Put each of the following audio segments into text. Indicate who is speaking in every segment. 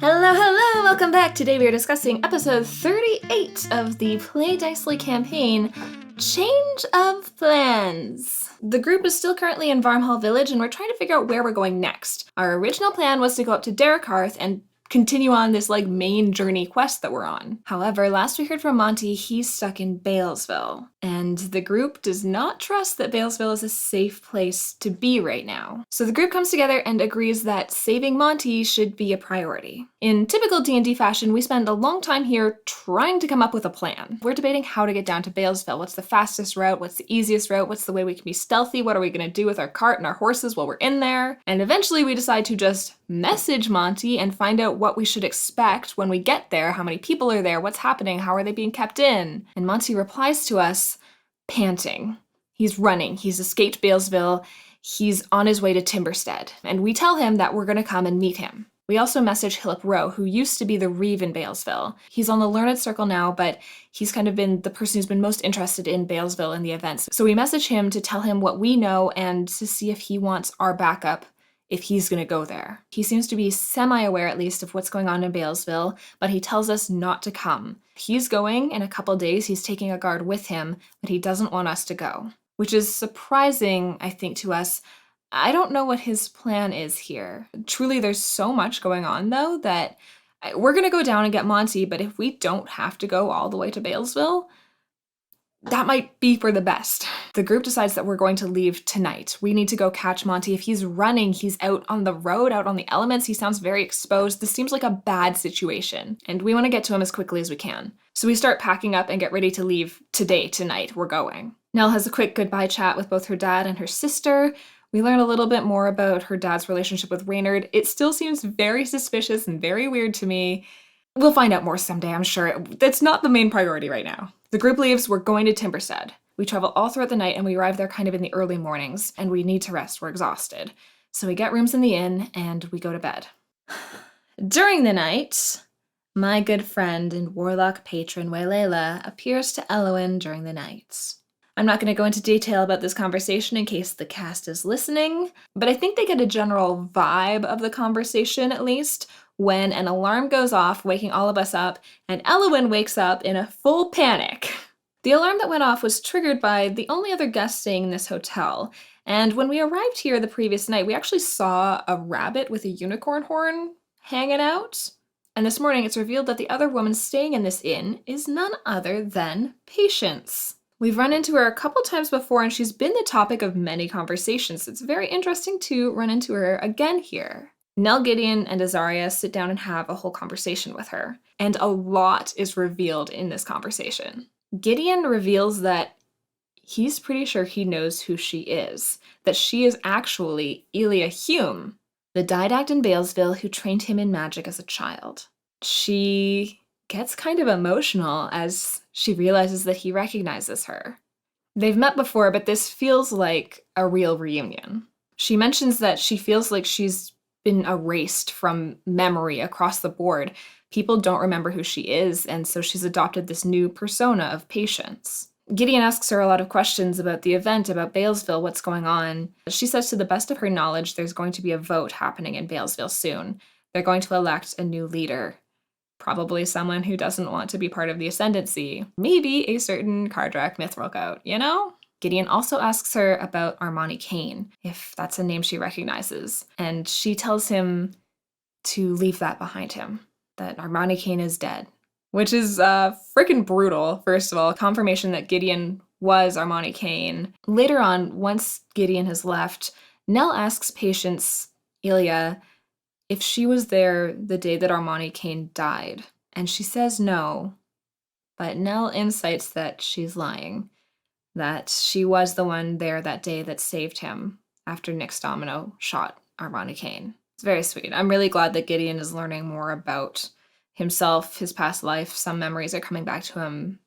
Speaker 1: Hello, hello! Welcome back! Today we are discussing episode 38 of the Play Dicely campaign, Change of Plans. The group is still currently in Varmhall Village and we're trying to figure out where we're going next. Our original plan was to go up to Derrickhearth and continue on this main journey quest that we're on. However, last we heard from Monty, he's stuck in Balesville, and the group does not trust that Balesville is a safe place to be right now. So the group comes together and agrees that saving Monty should be a priority. In typical D&D fashion, we spend a long time here trying to come up with a plan. We're debating how to get down to Balesville. What's the fastest route? What's the easiest route? What's the way we can be stealthy? What are we gonna do with our cart and our horses while we're in there? And eventually we decide to just message Monty and find out what we should expect when we get there, how many people are there, what's happening, how are they being kept in? And Monty replies to us, panting. He's running, he's escaped Balesville, he's on his way to Timberstead, and we tell him that we're gonna come and meet him. We also message Hillip Rowe, who used to be the Reeve in Balesville. He's on the Learned Circle now, but he's kind of been the person who's been most interested in Balesville and the events. So we message him to tell him what we know and to see if he wants our backup if he's gonna go there. He seems to be semi-aware at least of what's going on in Balesville, but he tells us not to come. He's going in a couple days, he's taking a guard with him, but he doesn't want us to go. Which is surprising, I think, to us. I don't know what his plan is here. Truly, there's so much going on though that we're gonna go down and get Monty, but if we don't have to go all the way to Balesville, that might be for the best. The group decides that we're going to leave tonight. We need to go catch Monty. If he's running, he's out on the road, out on the elements. He sounds very exposed. This seems like a bad situation, and we want to get to him as quickly as we can. So we start packing up and get ready to leave tonight. We're going. Nell has a quick goodbye chat with both her dad and her sister. We learn a little bit more about her dad's relationship with Reynard. It still seems very suspicious and very weird to me. We'll find out more someday, I'm sure. That's not the main priority right now. The group leaves, we're going to Timberstead. We travel all throughout the night and we arrive there kind of in the early mornings, and we need to rest, we're exhausted. So we get rooms in the inn and we go to bed. During the night, my good friend and warlock patron Waylela appears to Elowin during the night. I'm not going to go into detail about this conversation in case the cast is listening, but I think they get a general vibe of the conversation at least, when an alarm goes off, waking all of us up, and Elowin wakes up in a full panic. The alarm that went off was triggered by the only other guest staying in this hotel, and when we arrived here the previous night, we actually saw a rabbit with a unicorn horn hanging out. And this morning it's revealed that the other woman staying in this inn is none other than Patience. We've run into her a couple times before, and she's been the topic of many conversations. It's very interesting to run into her again here. Nell, Gideon, and Azaria sit down and have a whole conversation with her, and a lot is revealed in this conversation. Gideon reveals that he's pretty sure he knows who she is, that she is actually Elia Hume, the didact in Balesville who trained him in magic as a child. She gets kind of emotional as she realizes that he recognizes her. They've met before, but this feels like a real reunion. She mentions that she feels like she's been erased from memory across the board. People don't remember who she is, and so she's adopted this new persona of Patience. Gideon asks her a lot of questions about the event, about Balesville, what's going on. She says to the best of her knowledge there's going to be a vote happening in Balesville soon. They're going to elect a new leader. Probably someone who doesn't want to be part of the Ascendancy. Maybe a certain Kardrak Mithril, you know? Gideon also asks her about Armani Kane, if that's a name she recognizes, and she tells him to leave that behind him, that Armani Kane is dead, which is freaking brutal, first of all. Confirmation that Gideon was Armani Kane. Later on, once Gideon has left, Nell asks Patience, Elia, if she was there the day that Armani Kane died, and she says no, but Nell insights that she's lying, that she was the one there that day that saved him after Nyx Domino shot Armani Kane. It's very sweet. I'm really glad that Gideon is learning more about himself, his past life. Some memories are coming back to him.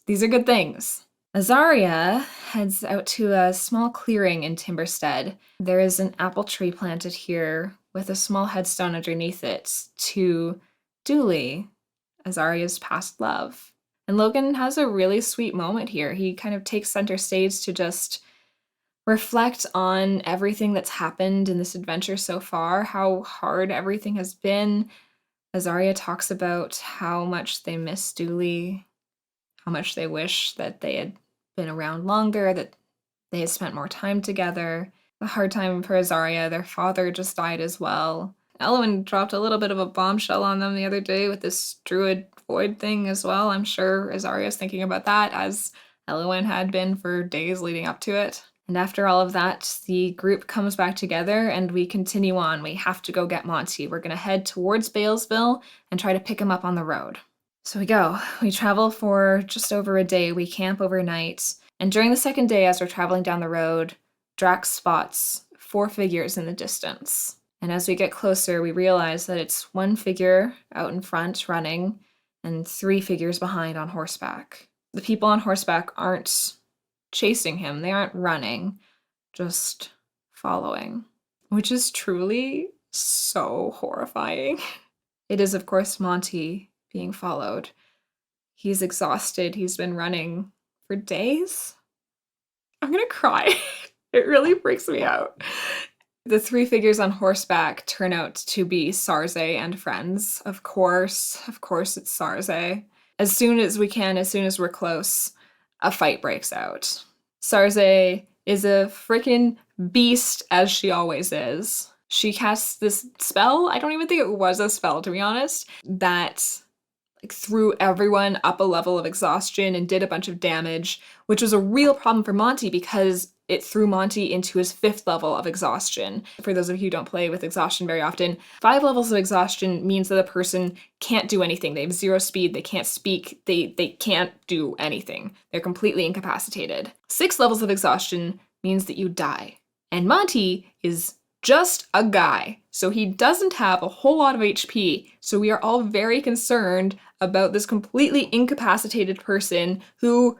Speaker 1: These are good things. Azaria heads out to a small clearing in Timberstead. There is an apple tree planted here with a small headstone underneath it to Dooley, Azaria's past love. And Logan has a really sweet moment here. He kind of takes center stage to just reflect on everything that's happened in this adventure so far, how hard everything has been, Azaria talks about how much they miss Dooley, how much they wish that they had been around longer, that they had spent more time together. A hard time for Azaria. Their father just died as well. Elwyn dropped a little bit of a bombshell on them the other day with this druid void thing as well. I'm sure Azaria's thinking about that, as Elwyn had been for days leading up to it. And after all of that, the group comes back together and we continue on. We have to go get Monty. We're going to head towards Balesville and try to pick him up on the road. So we go. We travel for just over a day. We camp overnight. And during the second day, as we're traveling down the road, Drax spots 4 figures in the distance. And as we get closer, we realize that it's 1 figure out in front running and 3 figures behind on horseback. The people on horseback aren't chasing him. They aren't running, just following, which is truly so horrifying. It is, of course, Monty being followed. He's exhausted. He's been running for days. I'm gonna cry. It really freaks me out. The 3 figures on horseback turn out to be Sarze and friends. Of course it's Sarze. As soon as we can, as soon as we're close, a fight breaks out. Sarze is a freaking beast, as she always is. She casts this spell, I don't even think it was a spell, to be honest, that threw everyone up a level of exhaustion and did a bunch of damage, which was a real problem for Monty because it threw Monty into his 5th level of exhaustion. For those of you who don't play with exhaustion very often, 5 levels of exhaustion means that a person can't do anything. They have 0 speed, they can't speak, they can't do anything. They're completely incapacitated. 6 levels of exhaustion means that you die. And Monty is just a guy, so he doesn't have a whole lot of HP, so we are all very concerned about this completely incapacitated person who,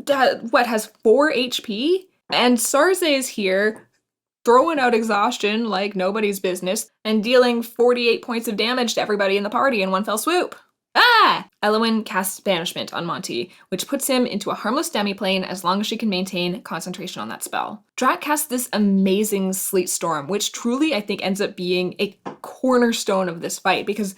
Speaker 1: has 4 HP? And Sarze is here, throwing out exhaustion like nobody's business, and dealing 48 points of damage to everybody in the party in one fell swoop. Ah! Elwyn casts Banishment on Monty, which puts him into a harmless demiplane as long as she can maintain concentration on that spell. Drak casts this amazing Sleet Storm, which truly I think ends up being a cornerstone of this fight, because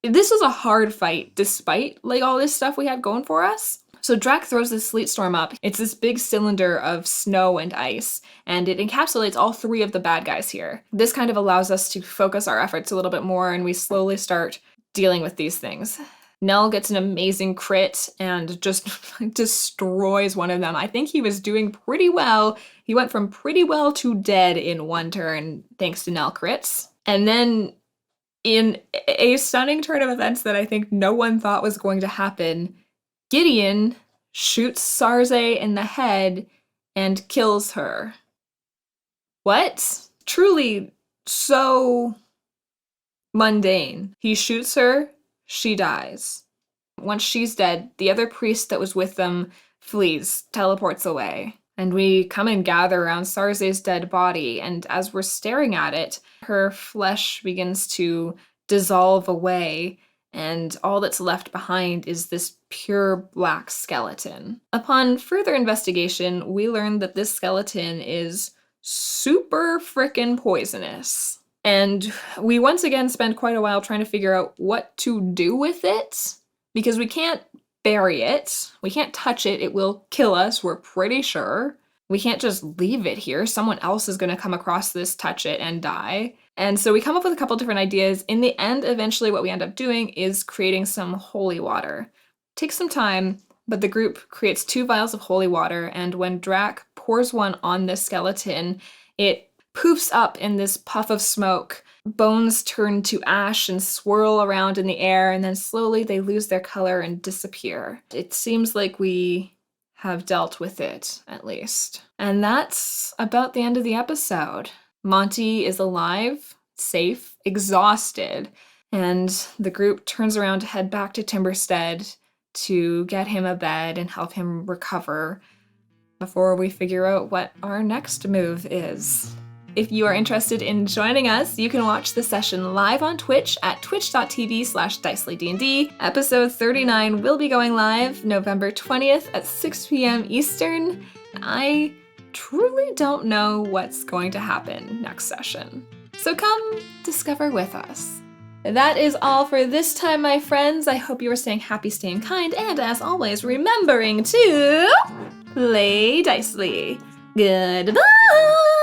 Speaker 1: this was a hard fight despite all this stuff we had going for us. So Drak throws this Sleet Storm up. It's this big cylinder of snow and ice, and it encapsulates all 3 of the bad guys here. This kind of allows us to focus our efforts a little bit more, and we slowly start dealing with these things. Nell gets an amazing crit and just destroys one of them. I think he was doing pretty well. He went from pretty well to dead in 1 turn, thanks to Nell crits. And then in a stunning turn of events that I think no one thought was going to happen, Gideon shoots Sarze in the head and kills her. What? Truly so mundane. He shoots her, she dies. Once she's dead, the other priest that was with them flees, teleports away. And we come and gather around Sarze's dead body, and as we're staring at it, her flesh begins to dissolve away, and all that's left behind is this pure black skeleton. Upon further investigation, we learn that this skeleton is super frickin' poisonous. And we once again spend quite a while trying to figure out what to do with it, because we can't bury it, we can't touch it, it will kill us, we're pretty sure. We can't just leave it here, someone else is gonna come across this, touch it, and die. And so we come up with a couple different ideas. In the end, eventually what we end up doing is creating some holy water. Takes some time, but the group creates 2 vials of holy water, and when Drak pours one on this skeleton, it poofs up in this puff of smoke. Bones turn to ash and swirl around in the air, and then slowly they lose their color and disappear. It seems like we have dealt with it, at least. And that's about the end of the episode. Monty is alive, safe, exhausted, and the group turns around to head back to Timberstead to get him a bed and help him recover before we figure out what our next move is. If you are interested in joining us, you can watch the session live on Twitch at twitch.tv/DicelyDND. Episode 39 will be going live November 20th at 6 p.m. Eastern. I truly don't know what's going to happen next session, so come discover with us. That is all for this time, my friends. I hope you are staying happy, staying kind, and as always, remembering to play dicely. Goodbye!